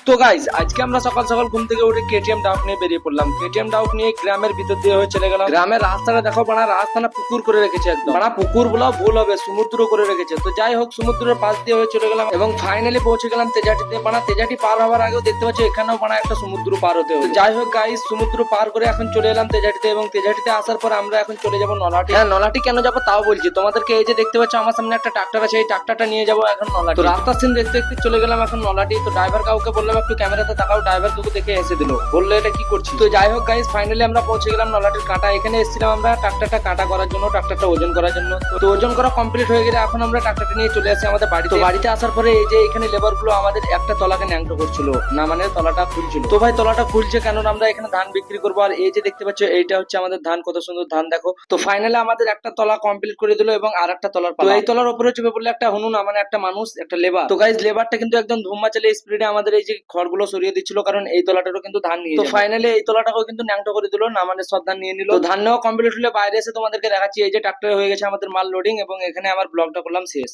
তো গাইজ আজকে আমরা সকাল সকাল ঘুম থেকে উঠে কেটিএম ডাউক নিয়ে বেরিয়ে পড়লাম। কেটিএম ডাউক নিয়ে গ্রামের ভিতর দিয়ে হয়ে চলে গেলাম। গ্রামের রাস্তাটা দেখো বানা, রাস্তাটা পুকুর করে রেখেছে একদম। বানা পুকুর বলা ভুল হবে, সমুদ্র করে রেখেছে। তো যাই হোক, সমুদ্রের পাশ দিয়ে হয়ে চলে গেলাম এবং ফাইনালি পৌঁছে গেলাম তেজাটিতে। বানা তেজাটি পার হওয়ার আগেও দেখতে পাচ্ছি এখানেও বানা একটা সমুদ্র পার হতে হবে। যাই হোক গাইজ, সমুদ্র পার করে এখন চলে এলাম তেজাটিতে এবং তেজাটিতে আসার পর আমরা এখন চলে যাবো নলাটি। হ্যাঁ, নলাটি কেন যাবো তাও বলছি তোমাদেরকে। এই যে দেখতে পাচ্ছ আমার সামনে একটা ট্রাক্টর আছে, এই ট্রাক্টরটা নিয়ে যাবো এখন নলাটি। তো রাস্তার সিন দেখতে দেখতে চলে গেলাম এখন নলাটি। তো ড্রাইভার কাউকে বললাম একটু ক্যামেরাতে তাকাও, ড্রাইভার দুটো দেখে এসে দিল, বললো এটা কি করছিস। তো যাই হোক গাইস, ফাইনালি আমরা পৌঁছে গেলাম নলাটির কাঁটা। এখানে এসেছিলাম আমরা ট্রাক্টরটা কাটা করার জন্য, ট্রাক্টরটা ওজন করার জন্য। তো ওজন করা কমপ্লিট হয়ে গেলে এখন আমরা ট্রাক্টরটা নিয়ে চলে আসি আমাদের বাড়িতে। বাড়িতে আসার পরে এই যে এখানে লেবার গুলো আমাদের একটা তলাকে ন্যাংটো করছিল না, মানে তলাটা খুলছিল। তো ভাই তলাটা খুলছে কেন, আমরা এখানে ধান বিক্রি করবো। আর এই যে দেখতে পাচ্ছ এইটা হচ্ছে আমাদের ধান, কত সুন্দর ধান দেখো। তো ফাইনালি আমাদের একটা তলা কমপ্লিট করে দিল এবং আর একটা তলার পালা। তো এই তলার উপরে চেপে বললে একটা হনু না, মানে একটা মানুষ, একটা লেবার। তো গাইস লেবারটা কিন্তু একদম ধুম্মা চালে স্পিডে আমাদের এই যে খড়গুলো সরিয়ে দিচ্ছিল, কারণ এই তলাটারও কিন্তু ধান নিয়ে। তো ফাইনালি এই তলাটাকেও কিন্তু ন্যাংটো করে দিল না, মানে সব ধান নিয়ে নিল। তো ধান নেওয়া কমপ্লিট হলে বাইরে এসে তোমাদেরকে দেখাচ্ছি এই যে ট্রাক্টরে হয়ে গেছে আমাদের মাল লোডিং এবং এখানে আমার ব্লগটা করলাম শেষ।